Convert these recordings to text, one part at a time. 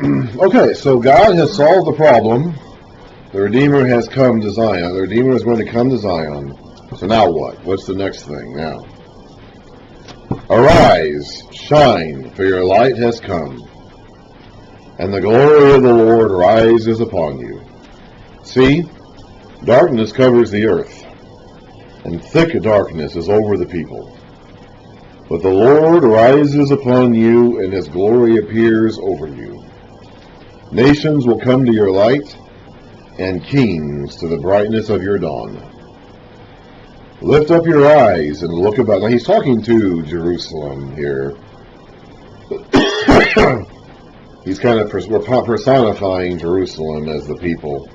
Okay, so God has solved the problem. The Redeemer has come to Zion. The Redeemer is going to come to Zion. So now what? What's the next thing now? Arise, shine, for your light has come, and the glory of the Lord rises upon you. See, darkness covers the earth, and thick darkness is over the people. But the Lord rises upon you, and his glory appears over you. Nations will come to your light, and kings to the brightness of your dawn. Lift up your eyes and look about. Now he's talking to Jerusalem here. He's kind of personifying Jerusalem as the people.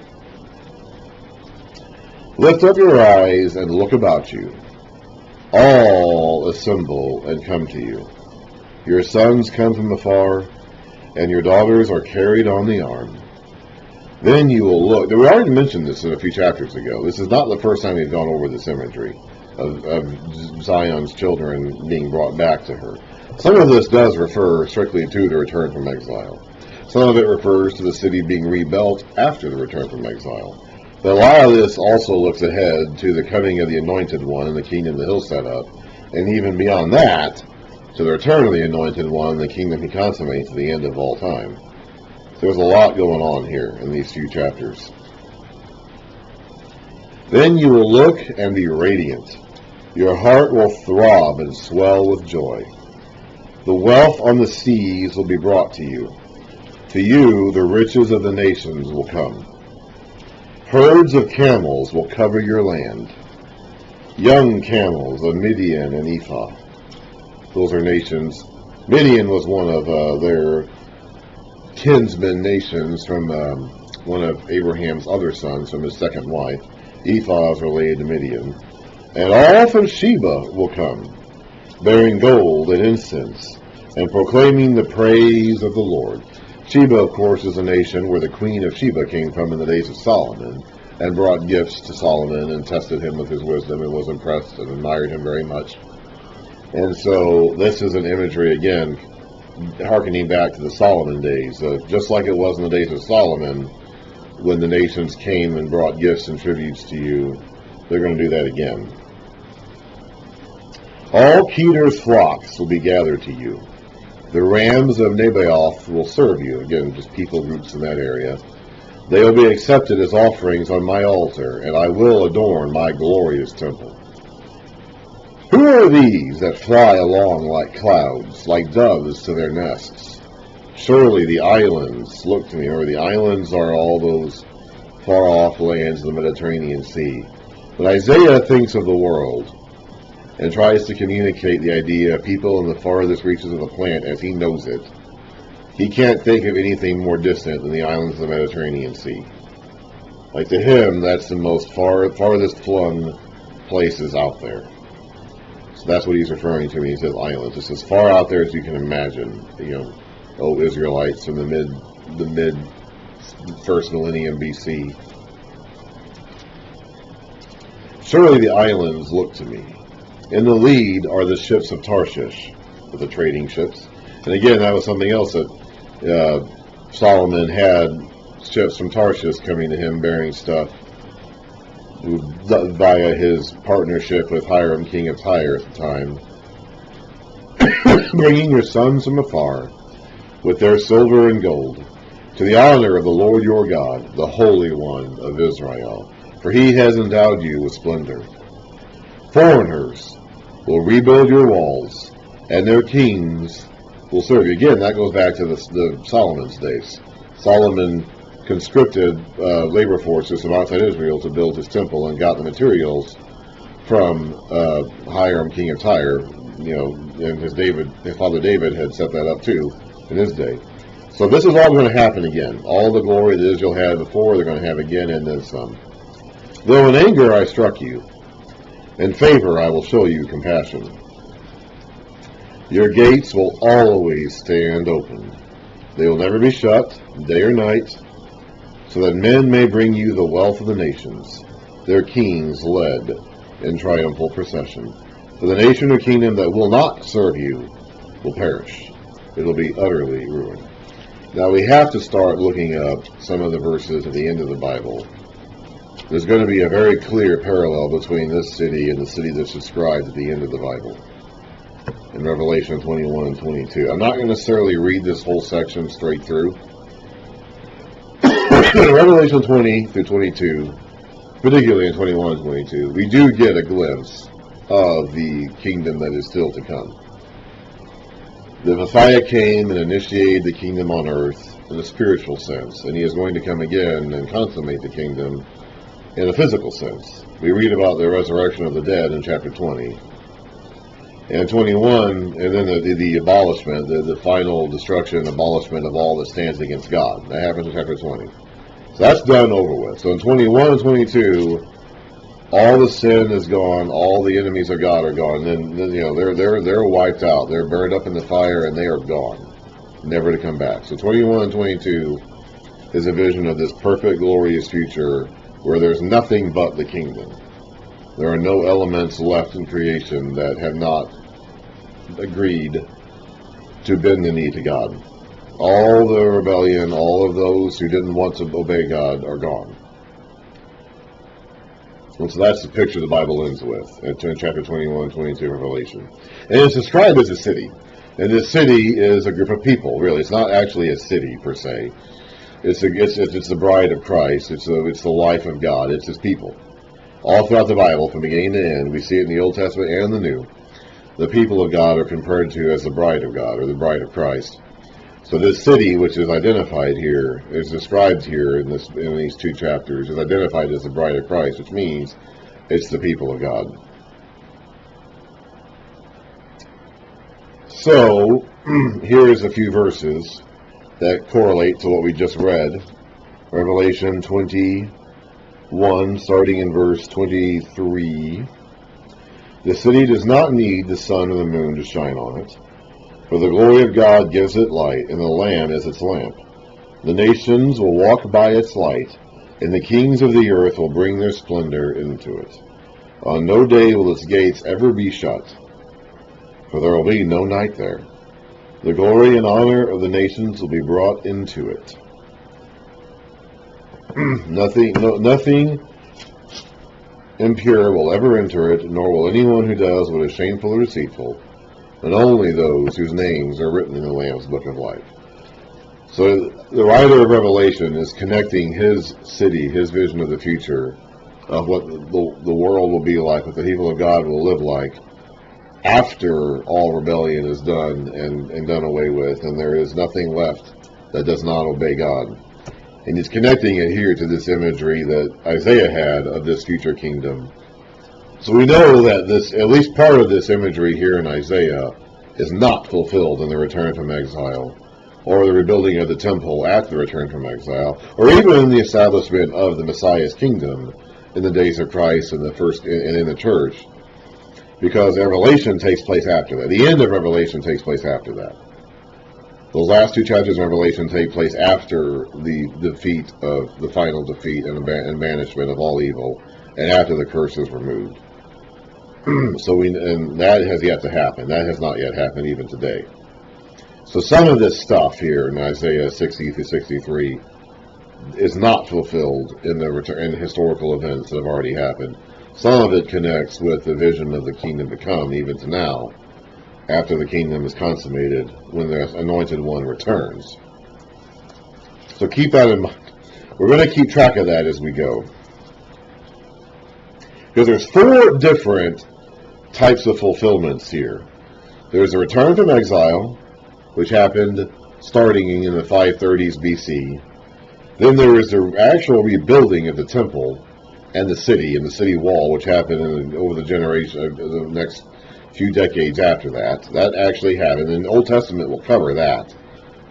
Lift up your eyes and look about you. All assemble and come to you. Your sons come from afar, and your daughters are carried on the arm. Then you will look. We already mentioned this a few chapters ago. This is not the first time we've gone over this imagery of Zion's children being brought back to her. Some of this does refer strictly to the return from exile. Some of it refers to the city being rebuilt after the return from exile. But a lot of this also looks ahead to the coming of the Anointed One and the kingdom that he'll set up. And even beyond that, to the return of the Anointed One and the kingdom he consummates at the end of all time. There's a lot going on here in these few chapters. Then you will look and be radiant. Your heart will throb and swell with joy. The wealth on the seas will be brought to you. To you, the riches of the nations will come. Herds of camels will cover your land. Young camels of Midian and Ephah. Those are nations. Midian was one of their kinsman nations from one of Abraham's other sons from his second wife. Ephah is related to Midian. And all from Sheba will come, bearing gold and incense, and proclaiming the praise of the Lord. Sheba, of course, is a nation where the queen of Sheba came from in the days of Solomon, and brought gifts to Solomon and tested him with his wisdom and was impressed and admired him very much. And so this is an imagery, again, hearkening back to the Solomon days. Just like it was in the days of Solomon, when the nations came and brought gifts and tributes to you, they're going to do that again. All Kedar's flocks will be gathered to you. The rams of Nebaioth will serve you. Again, just people groups in that area. They will be accepted as offerings on my altar, and I will adorn my glorious temple. Who are these that fly along like clouds, like doves to their nests? Surely the islands, look to me, or the islands are all those far-off lands of the Mediterranean Sea. But Isaiah thinks of the world and tries to communicate the idea of people in the farthest reaches of the planet as he knows it. He can't think of anything more distant than the islands of the Mediterranean Sea. Like to him, that's the most farthest flung places out there. So that's what he's referring to when he says islands. It's as far out there as you can imagine. O Israelites from the mid first millennium BC. Surely the islands look to me. In the lead are the ships of Tarshish, the trading ships. And again, that was something else that Solomon had, ships from Tarshish coming to him bearing stuff via his partnership with Hiram, king of Tyre at the time. Bringing your sons from afar with their silver and gold, to the honor of the Lord your God, the Holy One of Israel. For he has endowed you with splendor. Foreigners will rebuild your walls, and their kings will serve you. Again, that goes back to the Solomon's days. Solomon conscripted labor forces from outside Israel to build his temple and got the materials from Hiram, king of Tyre. And his father David had set that up too in his day. So this is all going to happen again. All the glory that Israel had before, they're going to have again, and then some. Though in anger I struck you, in favor I will show you compassion. Your gates will always stand open. They will never be shut, day or night, so that men may bring you the wealth of the nations, their kings led in triumphal procession. For the nation or kingdom that will not serve you will perish. It will be utterly ruined. Now we have to start looking up some of the verses at the end of the Bible. There's going to be a very clear parallel between this city and the city that's described at the end of the Bible in Revelation 21 and 22. I'm not going to necessarily read this whole section straight through. In Revelation 20 through 22, particularly in 21 and 22, we do get a glimpse of the kingdom that is still to come. The Messiah came and initiated the kingdom on earth in a spiritual sense, and he is going to come again and consummate the kingdom in a physical sense. We read about the resurrection of the dead in chapter 20. And 21, and then the abolishment, the final destruction and abolishment of all that stands against God. That happens in chapter 20. So that's done over with. So in 21 and 22, all the sin is gone, all the enemies of God are gone. Then they're wiped out. They're burned up in the fire and they are gone, never to come back. So 21 and 22 is a vision of this perfect, glorious future where there's nothing but the kingdom. There are no elements left in creation that have not agreed to bend the knee to God. All the rebellion, all of those who didn't want to obey God are gone. And so that's the picture the Bible ends with in chapter 21 and 22 of Revelation. And it's described as a city. And this city is a group of people, really. It's not actually a city, per se. It's the bride of Christ. It's the life of God. It's his people. All throughout the Bible, from beginning to end, we see it in the Old Testament and the New. The people of God are compared to as the bride of God, or the bride of Christ. So this city, which is identified here, is described here in these two chapters, is identified as the bride of Christ, which means it's the people of God. So, here is a few verses that correlate to what we just read. Revelation 21, starting in verse 23. The city does not need the sun or the moon to shine on it, for the glory of God gives it light, and the Lamb is its lamp. The nations will walk by its light, and the kings of the earth will bring their splendor into it. On no day will its gates ever be shut, for there will be no night there. The glory and honor of the nations will be brought into it. Nothing impure will ever enter it, nor will anyone who does what is shameful or deceitful, and only those whose names are written in the Lamb's book of life. So the writer of Revelation is connecting his city, his vision of the future, of what the world will be like, what the people of God will live like, after all rebellion is done and done away with, and there is nothing left that does not obey God. And he's connecting it here to this imagery that Isaiah had of this future kingdom. So we know that this, at least part of this imagery here in Isaiah, is not fulfilled in the return from exile, or the rebuilding of the temple after the return from exile, or even in the establishment of the Messiah's kingdom in the days of Christ and in the church, because Revelation takes place after that. The end of Revelation takes place after that. Those last two chapters of Revelation take place after the defeat of the final defeat and banishment of all evil, and after the curse is removed. And that has yet to happen. That has not yet happened even today. So some of this stuff here in Isaiah 60 through 63 is not fulfilled in the historical events that have already happened. Some of it connects with the vision of the kingdom to come, even to now, after the kingdom is consummated, when the anointed one returns. So keep that in mind. We're going to keep track of that as we go, because there's four different types of fulfillments here. There's a return from exile, which happened starting in the 530s BC. Then there is the actual rebuilding of the temple and the city wall, which happened over the generation, the next few decades after that. That actually happened, and the Old Testament will cover that.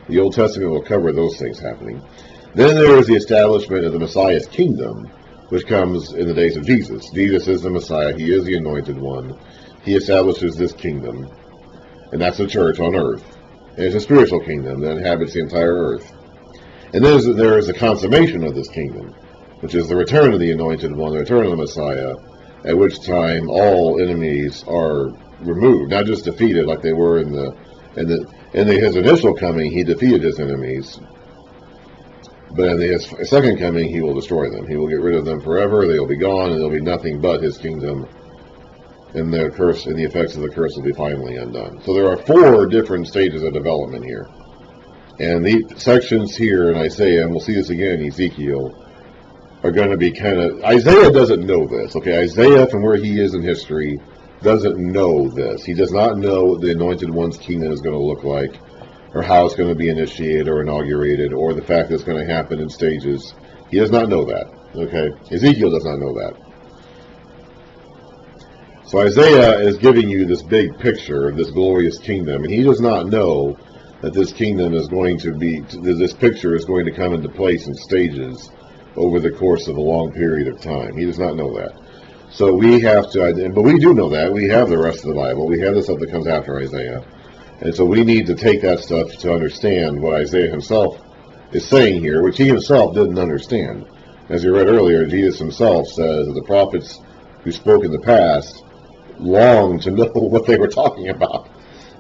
The Old Testament will cover those things happening. Then there is the establishment of the Messiah's kingdom, which comes in the days of Jesus. Jesus is the Messiah. He is the anointed one. He establishes this kingdom, and that's the church on earth. And it's a spiritual kingdom that inhabits the entire earth. And then there is the consummation of this kingdom, which is the return of the anointed one, the return of the Messiah, at which time all enemies are removed, not just defeated like they were in his initial coming. He defeated his enemies, But in his second coming, he will destroy them. He will get rid of them forever. They will be gone, and there will be nothing but his kingdom. And the curse and the effects of the curse will be finally undone. So there are 4 different stages of development here. And the sections here in Isaiah, and we'll see this again in Ezekiel, are going to be kind of... Isaiah doesn't know this, okay? Isaiah, from where he is in history, doesn't know this. He does not know what the Anointed One's kingdom is going to look like, or how it's going to be initiated or inaugurated, or the fact that it's going to happen in stages. He does not know that, okay? Ezekiel does not know that. So Isaiah is giving you this big picture of this glorious kingdom, and he does not know that this kingdom is going to be, this picture is going to come into place in stages over the course of a long period of time. He does not know that. So we have to, but we do know that. We have the rest of the Bible. We have the stuff that comes after Isaiah. And so we need to take that stuff to understand what Isaiah himself is saying here, which he himself didn't understand. As you read earlier, Jesus himself says that the prophets who spoke in the past longed to know what they were talking about.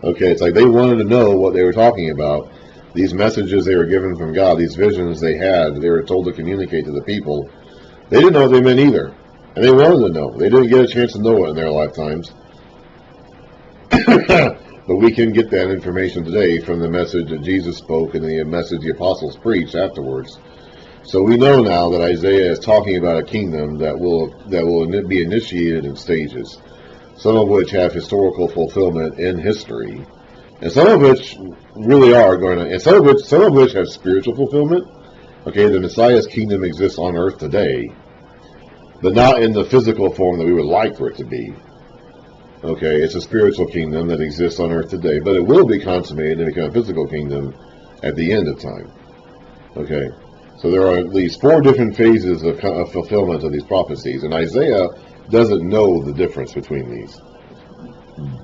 Okay, it's like they wanted to know what they were talking about. These messages they were given from God, these visions they had, they were told to communicate to the people. They didn't know what they meant either. And they wanted to know. They didn't get a chance to know it in their lifetimes. But we can get that information today from the message that Jesus spoke and the message the apostles preached afterwards. So we know now that Isaiah is talking about a kingdom that will be initiated in stages, some of which have historical fulfillment in history, and some of which really are going to, and some of which have spiritual fulfillment. Okay, the Messiah's kingdom exists on earth today, but not in the physical form that we would like for it to be. Okay, it's a spiritual kingdom that exists on earth today, but it will be consummated and become a physical kingdom at the end of time. Okay, so there are at least 4 different phases of fulfillment of these prophecies, and Isaiah doesn't know the difference between these.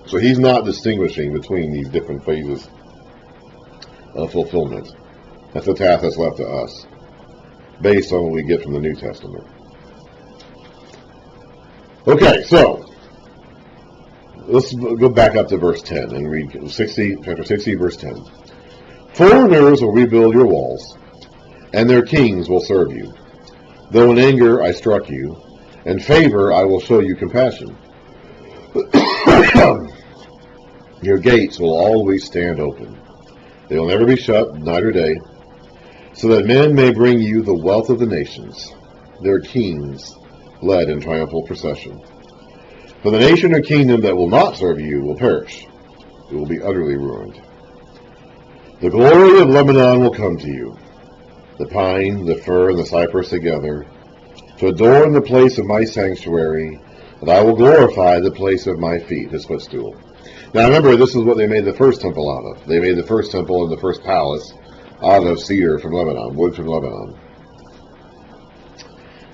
So he's not distinguishing between these different phases of fulfillment. That's a task that's left to us, based on what we get from the New Testament. Okay, so let's go back up to verse 10 and read chapter 60, verse 10. Foreigners will rebuild your walls, and their kings will serve you. Though in anger I struck you, in favor I will show you compassion. Your gates will always stand open. They will never be shut, night or day, so that men may bring you the wealth of the nations, their kings led in triumphal procession. For the nation or kingdom that will not serve you will perish. It will be utterly ruined. The glory of Lebanon will come to you, the pine, the fir, and the cypress together, to adorn the place of my sanctuary, and I will glorify the place of my feet, his footstool. Now remember, this is what they made the first temple out of. They made the first temple and the first palace out of cedar from Lebanon, wood from Lebanon.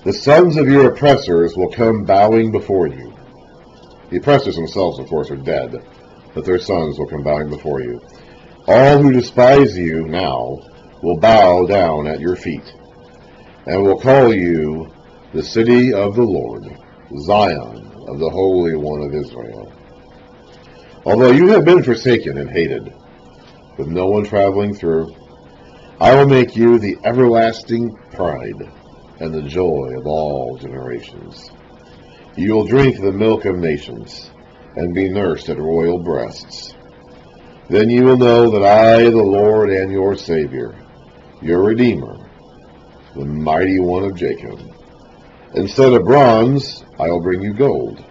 The sons of your oppressors will come bowing before you. The oppressors themselves, of course, are dead, but their sons will come bowing before you. All who despise you now will bow down at your feet, and will call you the city of the Lord, Zion of the Holy One of Israel. Although you have been forsaken and hated, with no one traveling through, I will make you the everlasting pride and the joy of all generations. You will drink the milk of nations, and be nursed at royal breasts. Then you will know that I, the Lord and your Savior, your Redeemer, the mighty one of Jacob. Instead of bronze, I will bring you gold,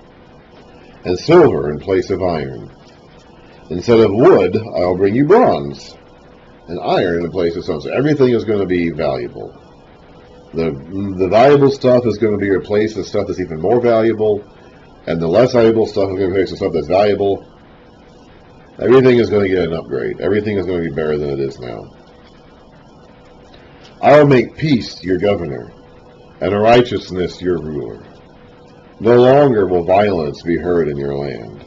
and silver in place of iron. Instead of wood, I will bring you bronze, and iron in place of stone. So everything is going to be valuable. The valuable stuff is going to be replaced with stuff that's even more valuable, and the less valuable stuff is going to be replaced with stuff that's valuable. Everything is going to get an upgrade. Everything is going to be better than it is now. I will make peace your governor, and righteousness your ruler. No longer will violence be heard in your land,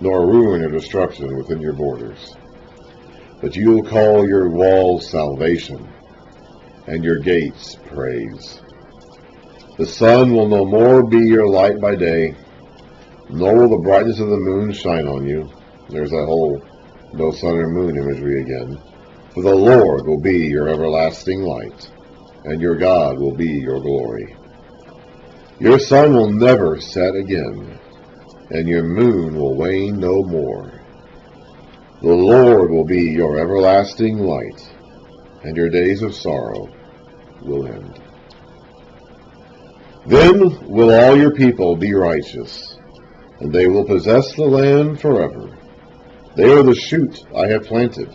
nor ruin or destruction within your borders. But you will call your walls salvation, and your gates praise. The sun will no more be your light by day, nor will the brightness of the moon shine on you. There's that whole no sun or moon imagery again. For the Lord will be your everlasting light, and your God will be your glory. Your sun will never set again, and your moon will wane no more. The Lord will be your everlasting light, and your days of sorrow will end. Then will all your people be righteous, and they will possess the land forever. They are the shoot I have planted,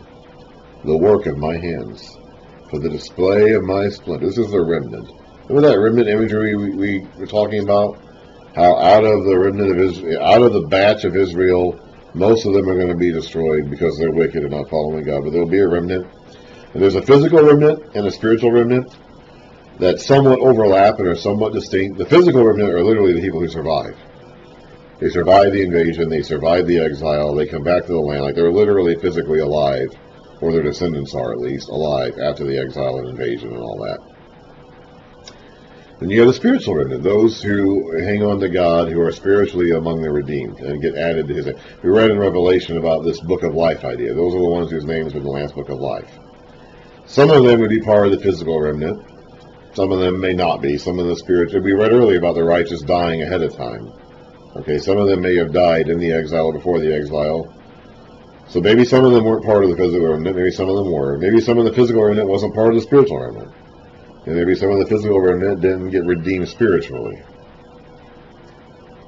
the work of my hands, for the display of my splendor. This is the remnant. Remember that remnant imagery we were talking about? How out of the remnant of Israel, out of the batch of Israel, most of them are going to be destroyed because they're wicked and not following God. But there will be a remnant. And there's a physical remnant and a spiritual remnant that somewhat overlap and are somewhat distinct. The physical remnant are literally the people who survive. They survive the invasion, they survive the exile, they come back to the land. Like they're literally physically alive, or their descendants are at least alive after the exile and invasion and all that. Then you have the spiritual remnant, those who hang on to God, who are spiritually among the redeemed and get added to his. We read in Revelation about this book of life idea. Those are the ones whose names are in the Lamb's book of life. Some of them would be part of the physical remnant. Some of them may not be. Some of the spiritual. We read earlier about the righteous dying ahead of time. Okay, some of them may have died in the exile or before the exile. So maybe some of them weren't part of the physical remnant. Maybe some of them were. Maybe some of the physical remnant wasn't part of the spiritual remnant. And maybe some of the physical remnant didn't get redeemed spiritually.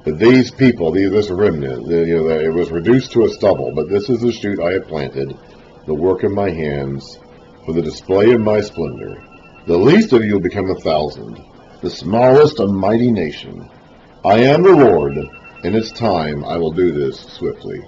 But these people, this remnant, it was reduced to a stubble. But this is the shoot I have planted, the work of my hands, for the display of my splendor. The least of you will become 1,000, the smallest a mighty nation. I am the Lord, and it's time I will do this swiftly.